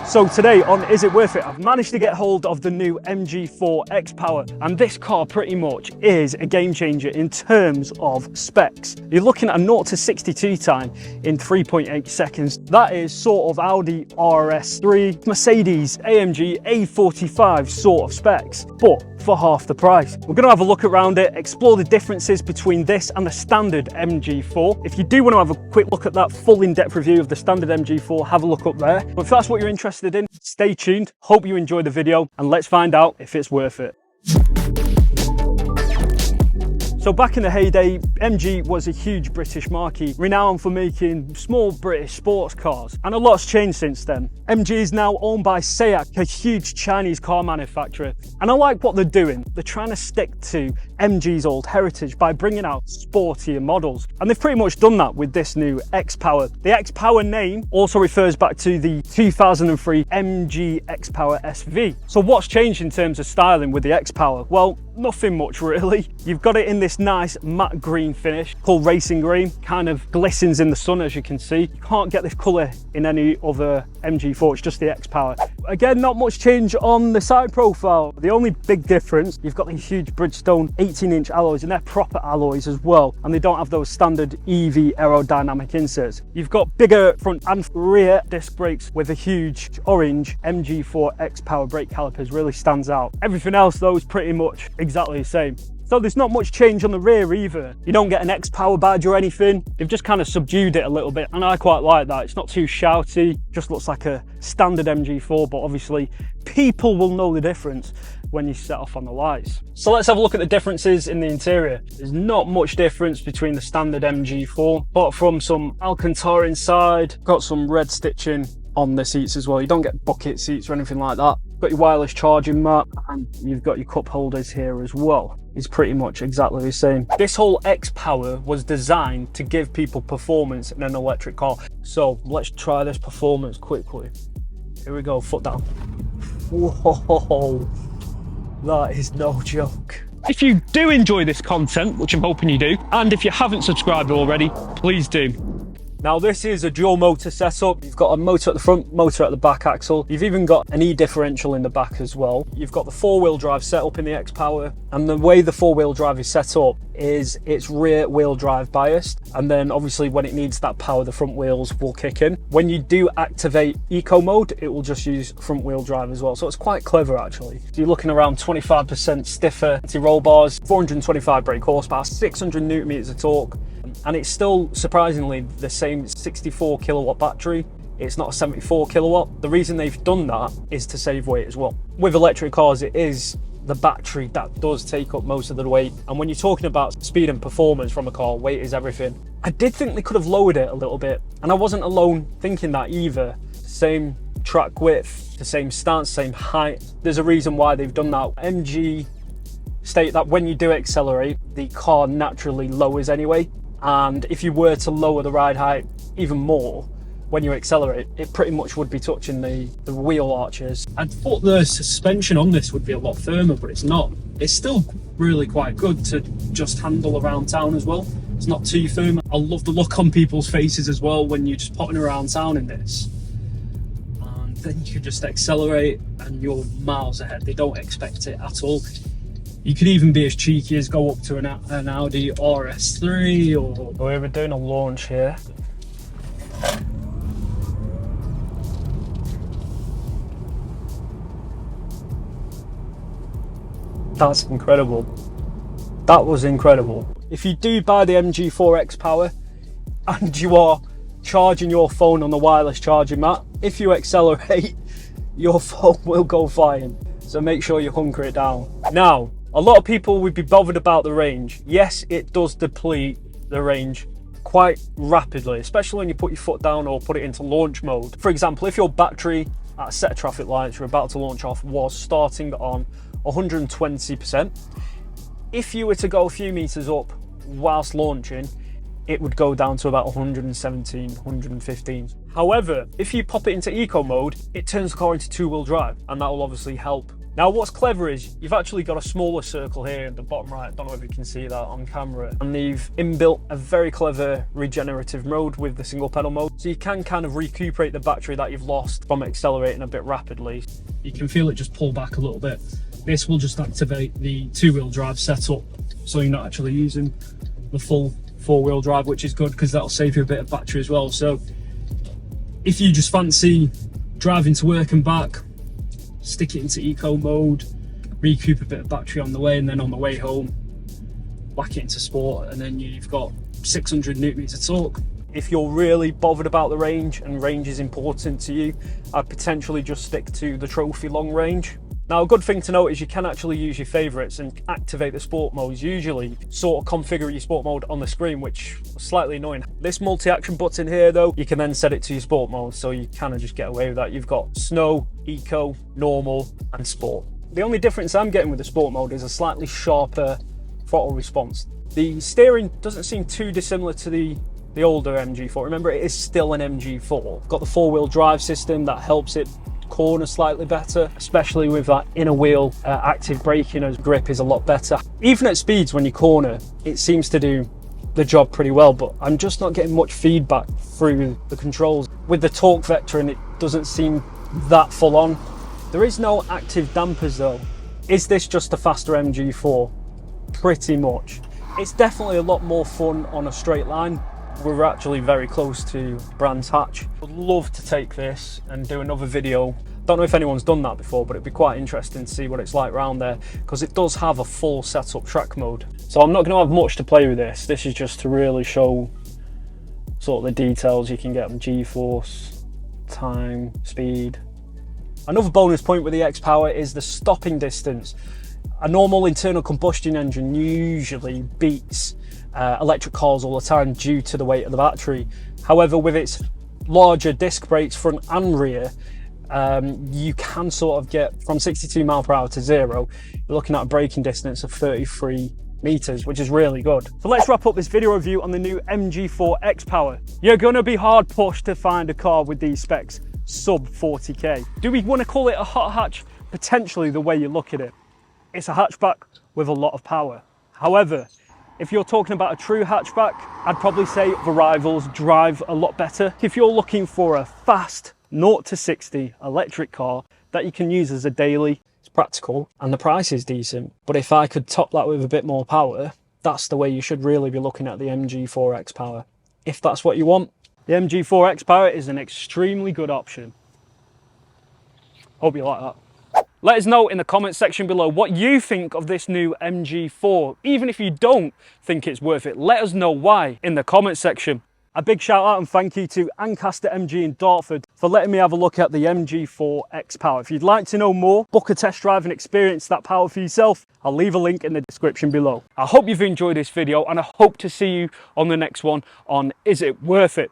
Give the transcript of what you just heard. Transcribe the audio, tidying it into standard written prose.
So today on Is It Worth It, I've managed to get hold of the new MG4 X-power, and this car pretty much is a game changer in terms of specs. You're looking at a 0 to 62 time in 3.8 seconds. That is sort of Audi RS3, Mercedes AMG A45 sort of specs, but for half the price. We're going to have a look around it, explore the differences between this and the standard MG4. If you do want to have a quick look at that full in-depth review of the standard MG4, have a look up there. But if that's what you're interested in, stay tuned. Hope you enjoy the video and let's find out if it's worth it. So back in the heyday, MG was a huge British marquee, renowned for making small British sports cars, and a lot's changed since then. MG is now owned by SEAT, a huge Chinese car manufacturer, and I like what they're doing. They're trying to stick to MG's old heritage by bringing out sportier models, and they've pretty much done that with this new X-power. The X-power name also refers back to the 2003 MG X-power SV. So what's changed in terms of styling with the X-power? Well, nothing much really. You've got it in this nice matte green finish called racing green, kind of glistens in the sun, as you can see. You can't get this colour in any other MG4, it's just the X-power. Again, not much change on the side profile. The only big difference, you've got these huge Bridgestone 18-inch alloys, and they're proper alloys as well, and they don't have those standard EV aerodynamic inserts. You've got bigger front and rear disc brakes with a huge orange MG4 X-power brake calipers, really stands out. Everything else though is pretty much exactly the same. So there's not much change on the rear either. You don't get an X-power badge or anything. They've just kind of subdued it a little bit, and I quite like that. It's not too shouty, just looks like a standard MG4, but obviously people will know the difference when you set off on the lights. So let's have a look at the differences in the interior. There's not much difference between the standard MG4, apart from some Alcantara inside, got some red stitching on the seats as well. You don't get bucket seats or anything like that. Got your wireless charging mat, and you've got your cup holders here as well. It's pretty much exactly the same. This whole X-power was designed to give people performance in an electric car. So let's try this performance quickly. Here we go, foot down. Whoa, that is no joke. If you do enjoy this content, which I'm hoping you do, and if you haven't subscribed already, please do. Now this is a dual motor setup. You've got a motor at the front, motor at the back axle. You've even got an E differential in the back as well. You've got the four-wheel drive setup in the X-power, and the way the four-wheel drive is set up is it's rear-wheel drive biased, and then obviously when it needs that power, the front wheels will kick in. When you do activate eco mode, it will just use front-wheel drive as well, so it's quite clever actually. So you're looking around 25% stiffer anti-roll bars, 425 brake horsepower, 600 newton meters of torque, and it's still surprisingly the same 64 kilowatt battery. It's not a 74 kilowatt. The reason they've done that is to save weight as well. With electric cars, it is the battery that does take up most of the weight, and when you're talking about speed and performance from a car, weight is everything. I did think they could have lowered it a little bit, and I wasn't alone thinking that either. Same track width, the same stance, same height. There's a reason why they've done that. MG state that when you do accelerate, the car naturally lowers anyway, and if you were to lower the ride height even more when you accelerate, it pretty much would be touching the wheel arches. I'd thought the suspension on this would be a lot firmer, but it's not. It's still really quite good to just handle around town as well. It's not too firm. I love the look on people's faces as well when you're just potting around town in this, and then you can just accelerate and you're miles ahead. They don't expect it at all. You could even be as cheeky as go up to an Audi RS3, or we're doing a launch here. That's incredible. That was incredible. If you do buy the MG4 X-power and you are charging your phone on the wireless charging mat, if you accelerate, your phone will go flying. So make sure you hunker it down. Now, a lot of people would be bothered about the range. Yes, it does deplete the range quite rapidly, especially when you put your foot down or put it into launch mode. For example, if your battery at a set of traffic lights you're about to launch off was starting on 120%, if you were to go a few meters up whilst launching, it would go down to about 117, 115. However, if you pop it into eco mode, it turns the car into two-wheel drive, and that will obviously help Now what's clever is you've actually got a smaller circle here at the bottom right. I don't know if you can see that on camera. And they've inbuilt a very clever regenerative mode with the single pedal mode. So you can kind of recuperate the battery that you've lost from accelerating a bit rapidly. You can feel it just pull back a little bit. This will just activate the two-wheel drive setup. So you're not actually using the full four-wheel drive, which is good because that'll save you a bit of battery as well. So if you just fancy driving to work and back, stick it into eco mode, recoup a bit of battery on the way, and then on the way home whack it into sport, and then you've got 600 newton meter torque. If you're really bothered about the range and range is important to you, I'd potentially just stick to the trophy long range. Now a good thing to note is you can actually use your favourites and activate the sport modes. Usually sort of configure your sport mode on the screen, which is slightly annoying. This multi-action button here though, you can then set it to your sport mode, so you kind of just get away with that. You've got snow, eco, normal and sport. The only difference I'm getting with the sport mode is a slightly sharper throttle response. The steering doesn't seem too dissimilar to the older MG4. Remember, it is still an MG4. Got the four-wheel drive system that helps it corner slightly better, especially with that inner wheel active braking, as grip is a lot better. Even at speeds when you corner, it seems to do the job pretty well, but I'm just not getting much feedback through the controls. With the torque vector, and it doesn't seem that full on. There is no active dampers though. Is this just a faster MG4? Pretty much. It's definitely a lot more fun on a straight line. We're actually very close to Brands Hatch. Would love to take this and do another video. Don't know if anyone's done that before, but it'd be quite interesting to see what it's like around there, because it does have a full setup track mode. So I'm not going to have much to play with this. This is just to really show sort of the details you can get on G-force, time, speed. Another bonus point with the X-power is the stopping distance. A normal internal combustion engine usually beats electric cars all the time due to the weight of the battery. However, with its larger disc brakes front and rear, you can sort of get from 62 mile per hour to 0. You're looking at a braking distance of 33 meters, which is really good. So let's wrap up this video review on the new MG4 X-power. You're going to be hard pushed to find a car with these specs sub 40k. Do we want to call it a hot hatch? Potentially, the way you look at it. It's a hatchback with a lot of power. However, if you're talking about a true hatchback, I'd probably say the rivals drive a lot better. If you're looking for a fast 0 to 60 electric car that you can use as a daily, it's practical and the price is decent. But if I could top that with a bit more power, that's the way you should really be looking at the MG4 X-power. If that's what you want, the MG4 X-power is an extremely good option. Hope you like that. Let us know in the comment section below what you think of this new MG4. Even if you don't think it's worth it, let us know why in the comment section. A big shout out and thank you to Ancaster MG in Dartford for letting me have a look at the MG4 X-power. If you'd like to know more, book a test drive and experience that power for yourself, I'll leave a link in the description below. I hope you've enjoyed this video and I hope to see you on the next one on Is It Worth It?